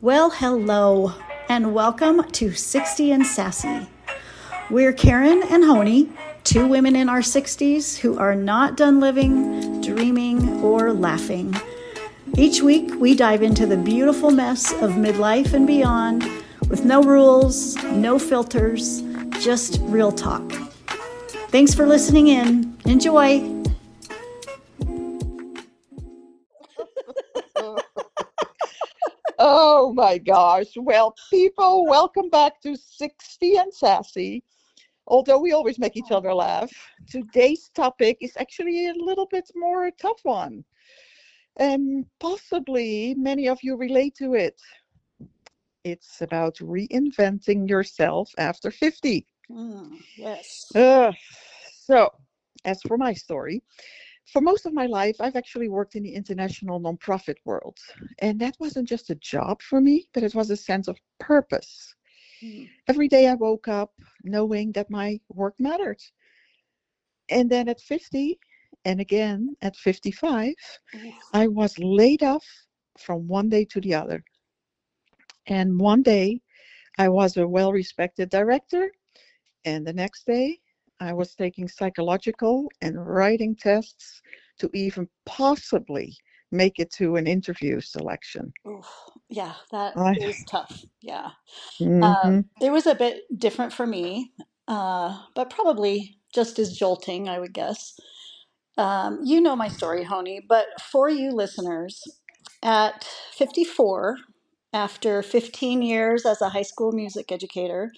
Well, hello, and welcome to 60 and Sassy. We're Karen and Honey, two women in our 60s who are not done living, dreaming, or laughing. Each week, we dive into the beautiful mess of midlife and beyond with no rules, no filters, just real talk. Thanks for listening in. Enjoy. Oh my gosh. Well, people, welcome back to 60 and Sassy. Although we always make each other laugh, today's topic is actually a little bit more a tough one. And possibly many of you relate to it. It's about reinventing yourself after 50. Yes. Ugh. So, as for my story, for most of my life, I've actually worked in the international nonprofit world. And that wasn't just a job for me, but it was a sense of purpose. Every day I woke up knowing that my work mattered. And then at 50, and again at 55, I was laid off from one day to the other. And one day I was a well respected director, and the next day I was taking psychological and writing tests to even possibly make it to an interview selection. Oof. Yeah, that I, is tough. Yeah. mhm. It was a bit different for me, but probably just as jolting, I would guess. You know my story, Honey, but for you listeners, at 54, after 15 years as a high school music educator,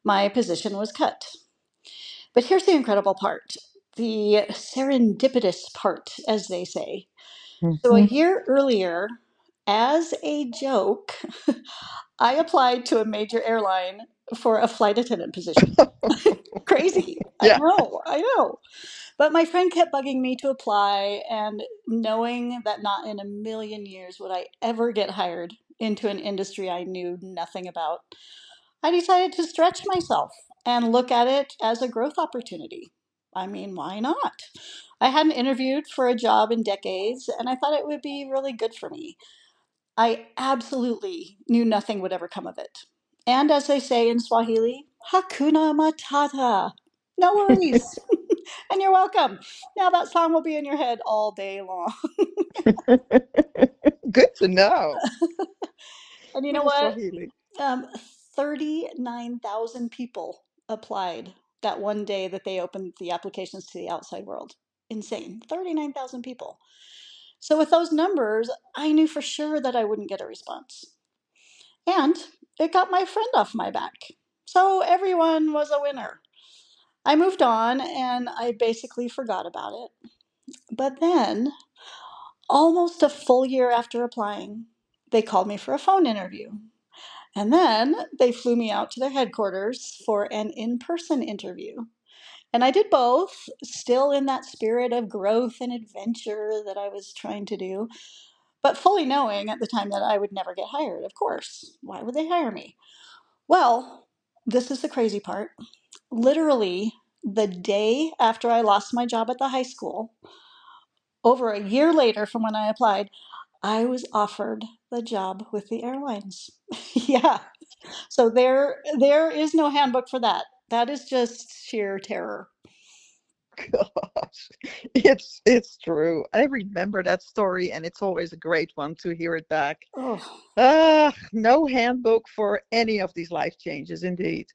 my position was cut. But here's the incredible part, the serendipitous part, as they say. So a Mhm. year earlier, as a joke, I applied to a major airline for a flight attendant position. Crazy. I Yeah. know, I know. But my friend kept bugging me to apply, and knowing that not in a million years would I ever get hired into an industry I knew nothing about, I decided to stretch myself and look at it as a growth opportunity. I mean, why not? I hadn't interviewed for a job in decades, and I thought it would be really good for me. I absolutely knew nothing would ever come of it. And as they say in Swahili, Hakuna Matata. No worries. And you're welcome. Now that song will be in your head all day long. Good to know. And you know Little what? Swahili. Um, 39,000 people applied that one day that they opened the applications to the outside world. Insane. 39,000 people. So, with those numbers, I knew for sure that I wouldn't get a response. And it got my friend off my back. So, everyone was a winner. I moved on and I basically forgot about it. But then, almost a full year after applying, they called me for a phone interview. And then they flew me out to their headquarters for an in person interview. And I did both, still in that spirit of growth and adventure that I was trying to do, but fully knowing at the time that I would never get hired, of course. Why would they hire me? Well, this is the crazy part. Literally, the day after I lost my job at the high school, over a year later from when I applied, I was offered the job with the airlines. Yeah. So there is no handbook for that. That is just sheer terror. Gosh, it's true. I remember that story, and it's always a great one to hear it back. Oh, No handbook for any of these life changes, indeed.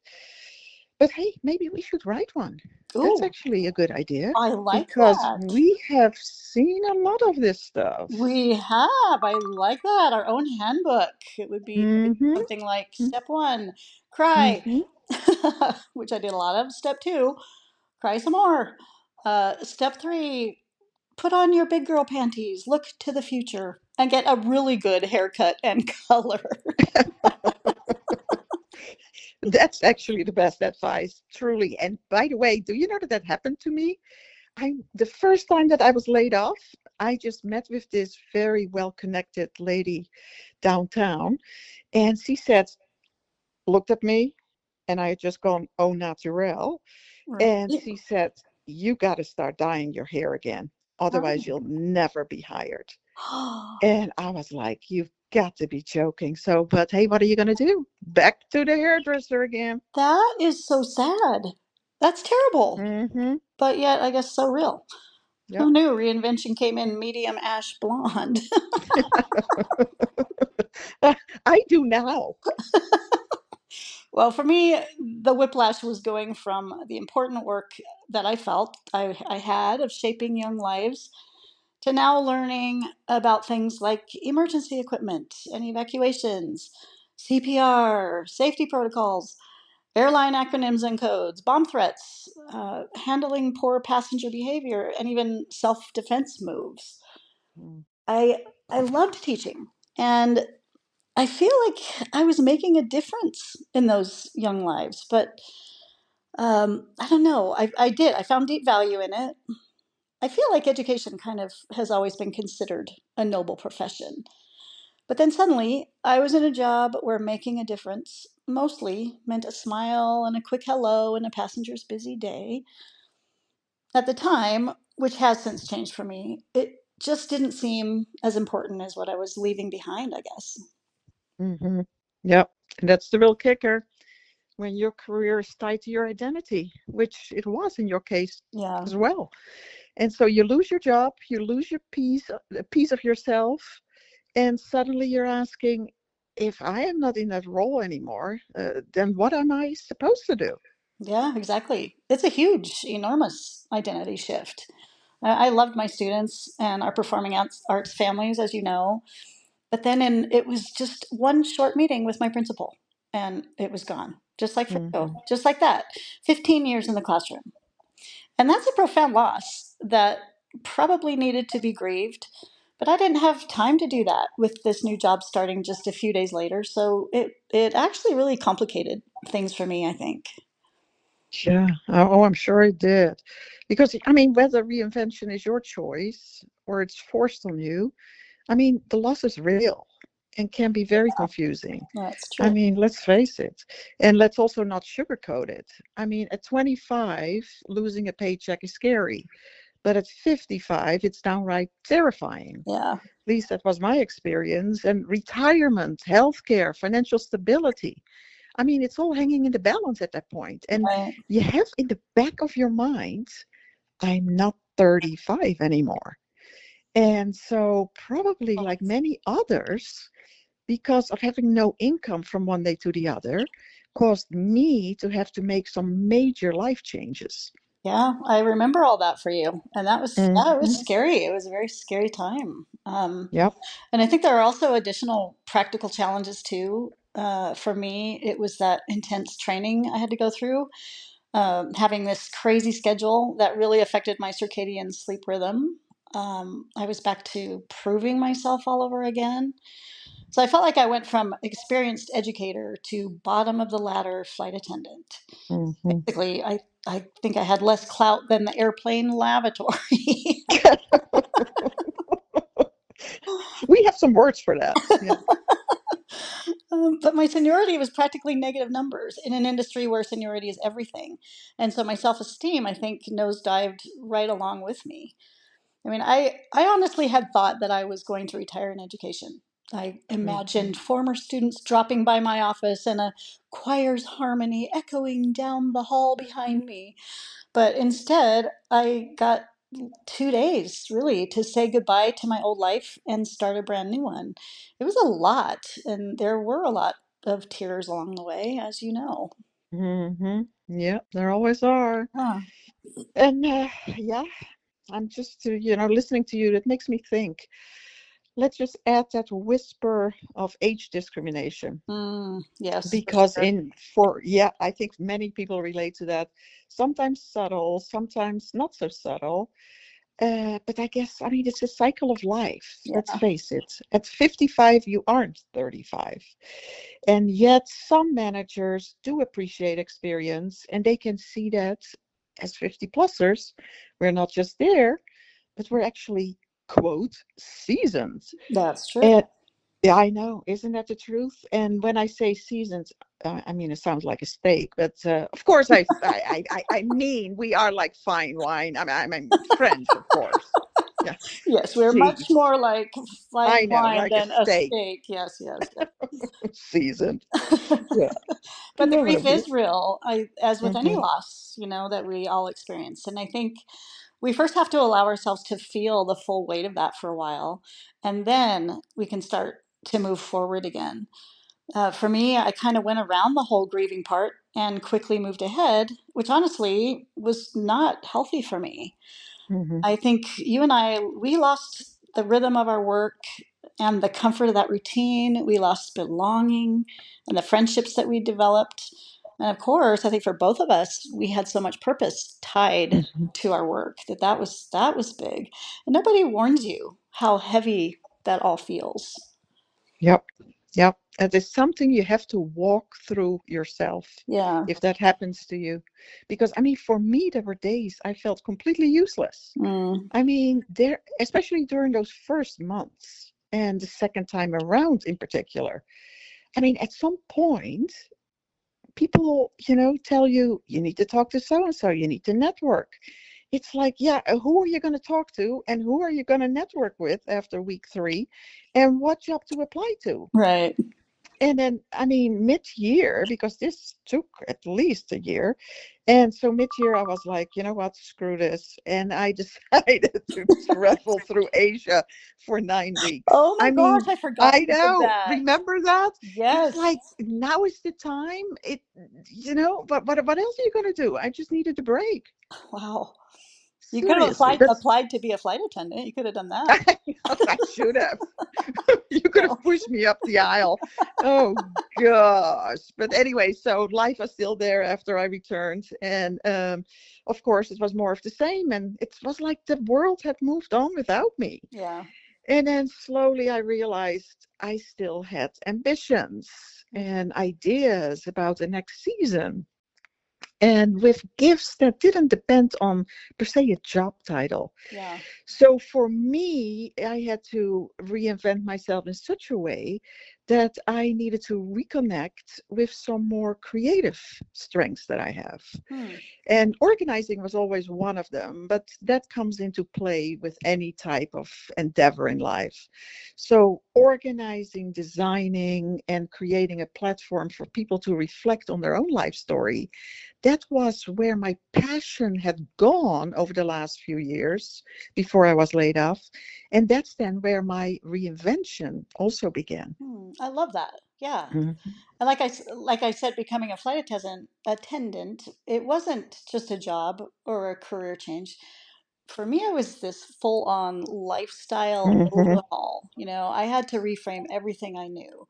But hey, maybe we should write one. That's ooh, actually a good idea I like because that. we have seen a lot of this stuff. We have. I like that. Our own handbook. It would be maybe Mm-hmm. something like step one, cry, Mm-hmm. which I did a lot of. Step two, cry some more. Step three, put on your big girl panties, look to the future, and get a really good haircut and color. That's actually the best advice, truly. And by the way, do you know that that happened to me? The first time that I was laid off, I just met with this very well connected lady downtown, and she said, looked at me, and I had just gone au naturel, Right. and she said, "You got to start dyeing your hair again, otherwise Oh. you'll never be hired." And I was like, "You've Got to be joking. So, but hey, what are you going to do? Back to the hairdresser again. That is so sad. That's terrible. Mm-hmm. But yet, I guess so real. Yep. Who knew reinvention came in medium ash blonde? I do now. Well, for me, the whiplash was going from the important work that I felt I had of shaping young lives to now learning about things like emergency equipment and evacuations, CPR, safety protocols, airline acronyms and codes, bomb threats, handling poor passenger behavior, and even self defense moves. Mm, I loved teaching, and I feel like I was making a difference in those young lives, but I don't know. I did. I found deep value in it. I feel like education kind of has always been considered a noble profession. But then suddenly, I was in a job where making a difference mostly meant a smile and a quick hello in a passenger's busy day. At the time, which has since changed for me, it just didn't seem as important as what I was leaving behind, I guess. mm-hmm. Yep. And that's the real kicker when your career is tied to your identity, which it was in your case Yeah. as well. And so you lose your job, you lose your a piece of yourself, and suddenly you're asking, if I am not in that role anymore, then what am I supposed to do? Yeah, exactly. It's a huge, enormous identity shift. I loved my students and our performing arts families, as you know. But then it was just one short meeting with my principal, and it was gone, just like for you, Mm-hmm. just like that. 15 years in the classroom. And that's a profound loss that probably needed to be grieved. But I didn't have time to do that with this new job starting just a few days later. So it actually really complicated things for me, I think. Yeah. Oh, I'm sure it did. Because, I mean, whether reinvention is your choice or it's forced on you, I mean, the loss is real and can be very confusing. That's I true. mean, let's face it. And let's also not sugarcoat it. I mean, at 25, losing a paycheck is scary. But at 55, it's downright terrifying. Yeah. At least that was my experience. And retirement, healthcare, financial stability. I mean, it's all hanging in the balance at that point. And Right. you have in the back of your mind, I'm not 35 anymore. And so, probably like many others, because of having no income from one day to the other, caused me to have to make some major life changes. Yeah, I remember all that for you. And that was, yeah, it Hmm. was scary. It was a very scary time. Yep. And I think there are also additional practical challenges too. For me, it was that intense training I had to go through, having this crazy schedule that really affected my circadian sleep rhythm. I was back to proving myself all over again. So I felt like I went from experienced educator to bottom of the ladder flight attendant. Hmm. Basically, I think I had less clout than the airplane lavatory. We have some words for that. Yeah. But my seniority was practically negative numbers in an industry where seniority is everything. And so my self esteem, I think, nosedived right along with me. I mean, I honestly had thought that I was going to retire in education. I Hmm. imagined former students dropping by my office and a choir's harmony echoing down the hall behind me. But instead, I got 2 days really to say goodbye to my old life and start a brand new one. It was a lot, and there were a lot of tears along the way, as you know. Hmm. Yeah, there always are. Huh. And yeah, I'm just, listening to you, that makes me think. Let's just add that whisper of age discrimination. Yes, for Because sure. yeah, I think many people relate to that. Sometimes subtle, sometimes not so subtle. But I guess, I mean, it's a cycle of life. Let's Yeah, face it. At 55, you aren't 35. And yet, some managers do appreciate experience and they can see that as 50 plusers, we're not just there, but we're actually, quote, seasoned. that's true. And yeah, I know. Isn't that the truth? And when I say seasoned, I mean, it sounds like a steak, but of course, I mean, we are like fine wine. I mean, French, of course. Yeah. Yes, we're much Jeez. more like I fine know, wine like a than a steak steak. Yes, yes, seasoned. yes. Yeah. But the grief Lovely. is real, as with any Mm-hmm. loss, that we all experience. And I think we first have to allow ourselves to feel the full weight of that for a while, and then we can start to move forward again. For me, I kind of went around the whole grieving part and quickly moved ahead, which honestly was not healthy for me. Mm-hmm. I think you and I, we lost the rhythm of our work and the comfort of that routine. We lost belonging and the friendships that we developed. And of course, I think for both of us, we had so much purpose tied Mm-hmm. to our work that was big. And nobody warns you how heavy that all feels. Yep. Yep. And it's something you have to walk through yourself Yeah. if that happens to you. Because, I mean, for me, there were days I felt completely useless. Mm, I mean, there, especially during those first months and the second time around in particular. I mean, at some point, people, tell you, you need to talk to so and so, you need to network. It's like, yeah, who are you going to talk to and who are you going to network with after week 3 and what job to apply to? right. And then, I mean, mid-year, because this took at least a year. And so mid-year, I was like, you know what, screw this. And I decided to travel through Asia for 9 weeks. Oh my I gosh, mean, I forgot I you did know, that. remember that? It's Yes. like, now is the time. But what else are you going to do? I just needed a break. Wow. You could have Seriously, that's, applied to be a flight attendant. You could have done that. I should have. You could have No. pushed me up the aisle. Oh gosh. But anyway, so life was still there after I returned. And of course, it was more of the same. And it was like the world had moved on without me. Yeah. And then slowly I realized I still had ambitions Mm, and ideas about the next season. And with gifts that didn't depend on, per se, a job title. yeah. So for me, I had to reinvent myself in such a way that I needed to reconnect with some more creative strengths that I have. Hmm. And organizing was always one of them, but that comes into play with any type of endeavor in life. So, organizing, designing, and creating a platform for people to reflect on their own life story, that was where my passion had gone over the last few years before I was laid off. And that's then where my reinvention also began. I love that. Yeah. Mhm. And like I said, becoming a flight attendant, it wasn't just a job or a career change. For me, it was this full on lifestyle Mhm. overhaul. I had to reframe everything I knew.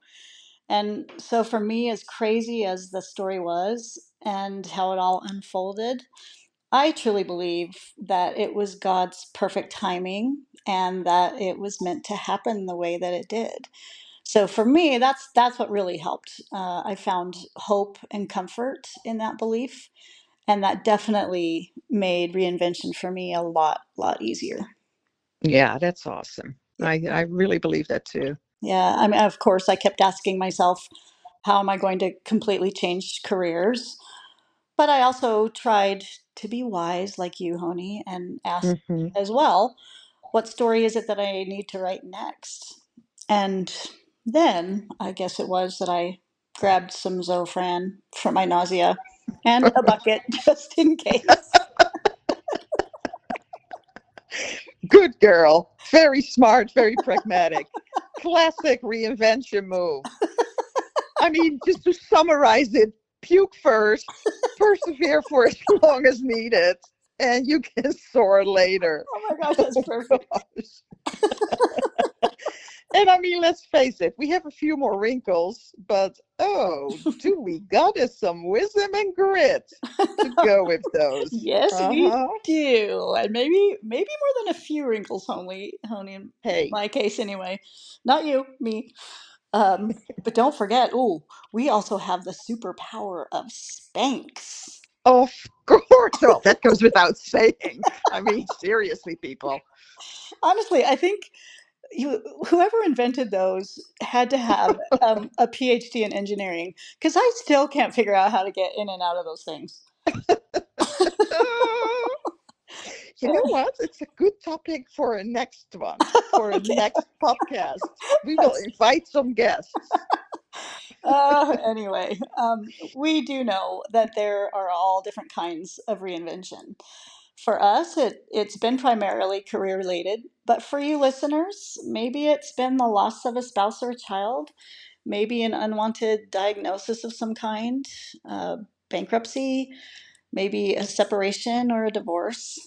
And so for me, as crazy as the story was and how it all unfolded, I truly believe that it was God's perfect timing and that it was meant to happen the way that it did. So for me, that's what really helped. I found hope and comfort in that belief, and that definitely made reinvention for me a lot easier. Yeah, that's awesome. Yeah, I really believe that too. yeah. I mean, of course, I kept asking myself, how am I going to completely change careers? But I also tried to be wise, like you, Honey, and ask Mhm. as well, what story is it that I need to write next? And then I guess it was that I grabbed some Zofran for my nausea and a bucket just in case. Good girl. Very smart, very pragmatic. Classic reinvention move. I mean, just to summarize it, puke first, persevere for as long as needed, and you can soar later. Oh my gosh, that's Oh perfect. gosh. And I mean, let's face it, we have a few more wrinkles, but oh, do we got us some wisdom and grit to go with those? Yes, we Uh-huh. do. And maybe more than a few wrinkles, Honey, in Hey, my case anyway. Not you, me. But don't forget, ooh, we also have the superpower of Spanx. of course. Well, that goes without saying. I mean, seriously, people. Honestly, I think whoever invented those had to have a PhD in engineering because I still can't figure out how to get in and out of those things. You know what? It's a good topic for a next one, for a Okay. next podcast. We will That's, invite some guests. anyway, we do know that there are all different kinds of reinvention. For us, it's been primarily career related, but for you listeners, maybe it's been the loss of a spouse or a child, maybe an unwanted diagnosis of some kind, uh, bankruptcy, maybe a separation or a divorce.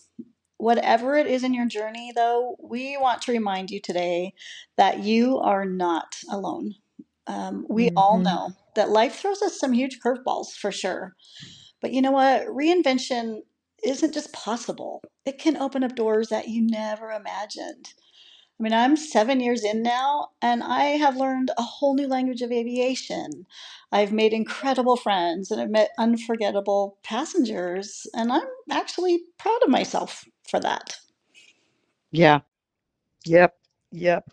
Whatever it is in your journey, though, we want to remind you today that you are not alone. We all Hmm. know that life throws us some huge curveballs for sure. But you know what? Reinvention isn't just possible, it can open up doors that you never imagined. I mean, I'm 7 years in now, and I have learned a whole new language of aviation. I've made incredible friends and I've met unforgettable passengers, and I'm actually proud of myself for that. Yeah. Yep. Yep.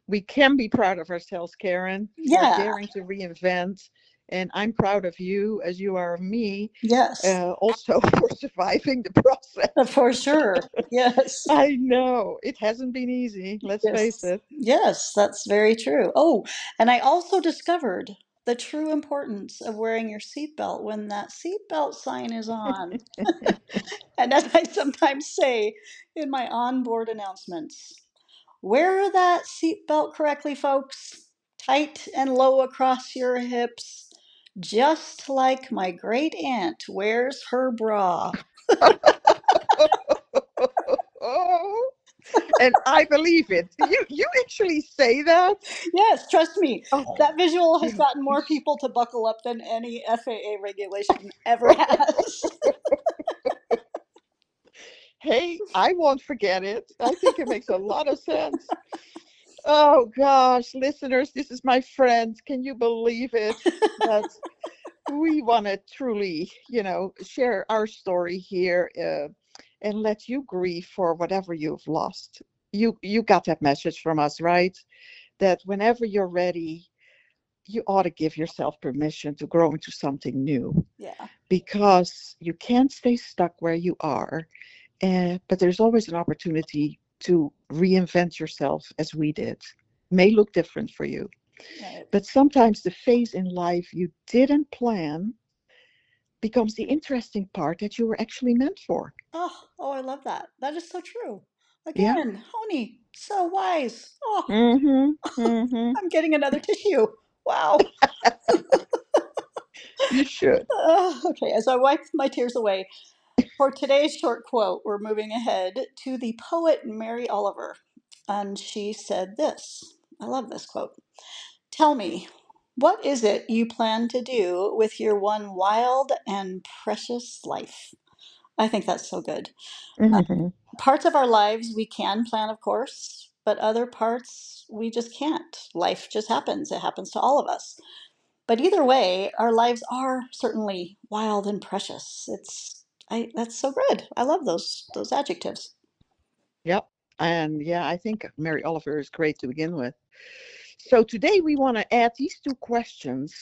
We can be proud of ourselves, Karen, for Yeah, daring to reinvent. And I'm proud of you as you are of me, yes, also for surviving the process. for sure. Yes, I know it hasn't been easy, let's face yes, it. yes, that's very true. Oh, and I also discovered the true importance of wearing your seatbelt when that seatbelt sign is on. And as I sometimes say in my onboard announcements, wear that seatbelt correctly, folks. Tight and low across your hips, just like my great aunt wears her bra. Oh, and I believe it. You actually say that? Yes, trust me, Oh, that visual has you. gotten more people to buckle up than any FAA regulation ever has. Hey, I won't forget it. I think it makes a lot of sense. Oh gosh, listeners, this is my friend. Can you believe it? That we want to truly, share our story here, and let you grieve for whatever you've lost. You got that message from us, right? That whenever you're ready, you ought to give yourself permission to grow into something new, Yeah, because you can't stay stuck where you are. But there's always an opportunity to reinvent yourself as we did. May look different for you, right. but sometimes the phase in life you didn't plan becomes the interesting part that you were actually meant for. Oh, I love that. That is so true. Yeah. Again, honey, so wise. Oh, Mm-hmm. Mm-hmm. I'm getting another tissue. Wow. You should. Okay, as I wipe my tears away, for today's short quote, we're moving ahead to the poet Mary Oliver. And she said this. I love this quote. Tell me, what is it you plan to do with your one wild and precious life? I think that's so good. Mm-hmm. Parts of our lives we can plan, of course, but other parts we just can't. Life just happens. It happens to all of us. But either way, our lives are certainly wild and precious. That's so good. I love those adjectives. Yep. And yeah, I think Mary Oliver is great to begin with. So today we want to add these two questions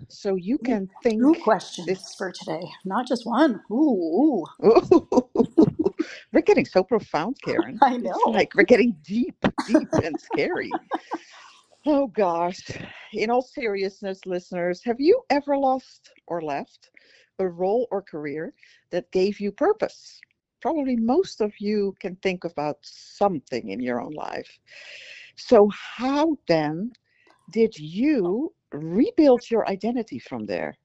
so you Ooh, can two think questions this. for today, not just one. Ooh, We're getting so profound, Karen. I It's know. like we're getting deep, deep and scary. Oh gosh. In all seriousness, listeners, have you ever lost or left a role or career that gave you purpose? Probably most of you can think about something in your own life. So, how then did you rebuild your identity from there?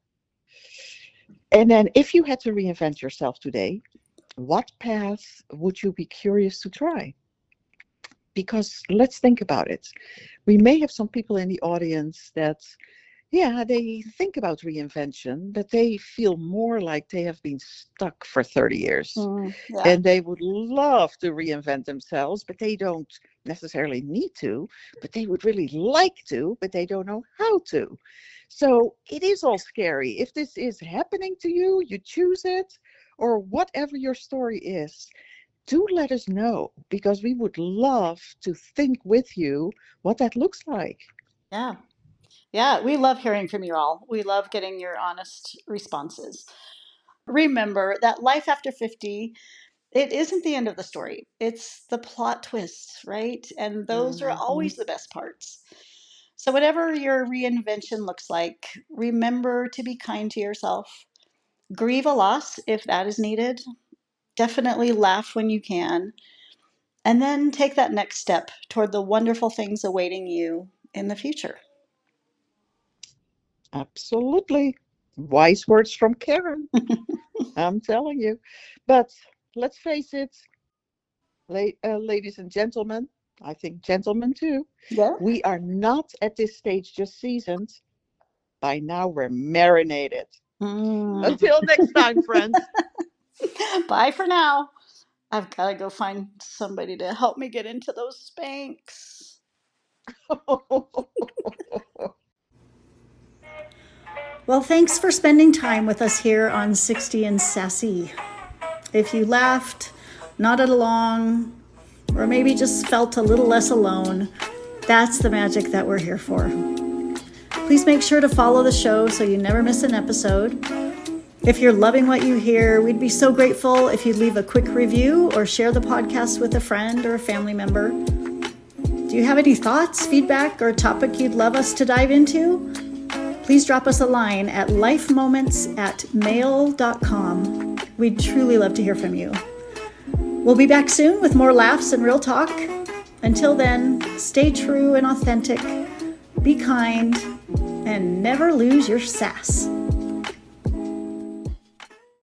And then, if you had to reinvent yourself today, what path would you be curious to try? Because let's think about it. We may have some people in the audience that, yeah, they think about reinvention, but they feel more like they have been stuck for 30 years Yeah, and they would love to reinvent themselves, but they don't necessarily need to, but they would really like to, but they don't know how to. So it is all scary. If this is happening to you, you choose it, or whatever your story is, do let us know, because we would love to think with you what that looks like. yeah, yeah. We love hearing from you all. We love getting your honest responses. Remember that life after 50 It isn't the end of the story. It's the plot twists, right? And those are Hmm. always the best parts. So, whatever your reinvention looks like, remember to be kind to yourself. Grieve a loss if that is needed. Definitely laugh when you can. And then take that next step toward the wonderful things awaiting you in the future. Absolutely. Wise words from Karen. I'm telling you. But let's face it, ladies and gentlemen, I think gentlemen too, Yeah. we are not at this stage just seasoned. By now, we're marinated. Mm. Until next time, friends. Bye for now. I've got to go find somebody to help me get into those Spanx. Well, thanks for spending time with us here on 60 and Sassy. If you laughed, nodded along, or maybe just felt a little less alone, that's the magic that we're here for. Please make sure to follow the show so you never miss an episode. If you're loving what you hear, we'd be so grateful if you'd leave a quick review or share the podcast with a friend or a family member. Do you have any thoughts, feedback, or topic you'd love us to dive into? Please drop us a line at lifemoments@mail.com. We'd truly love to hear from you. We'll be back soon with more laughs and real talk. Until then, stay true and authentic, be kind, and never lose your sass.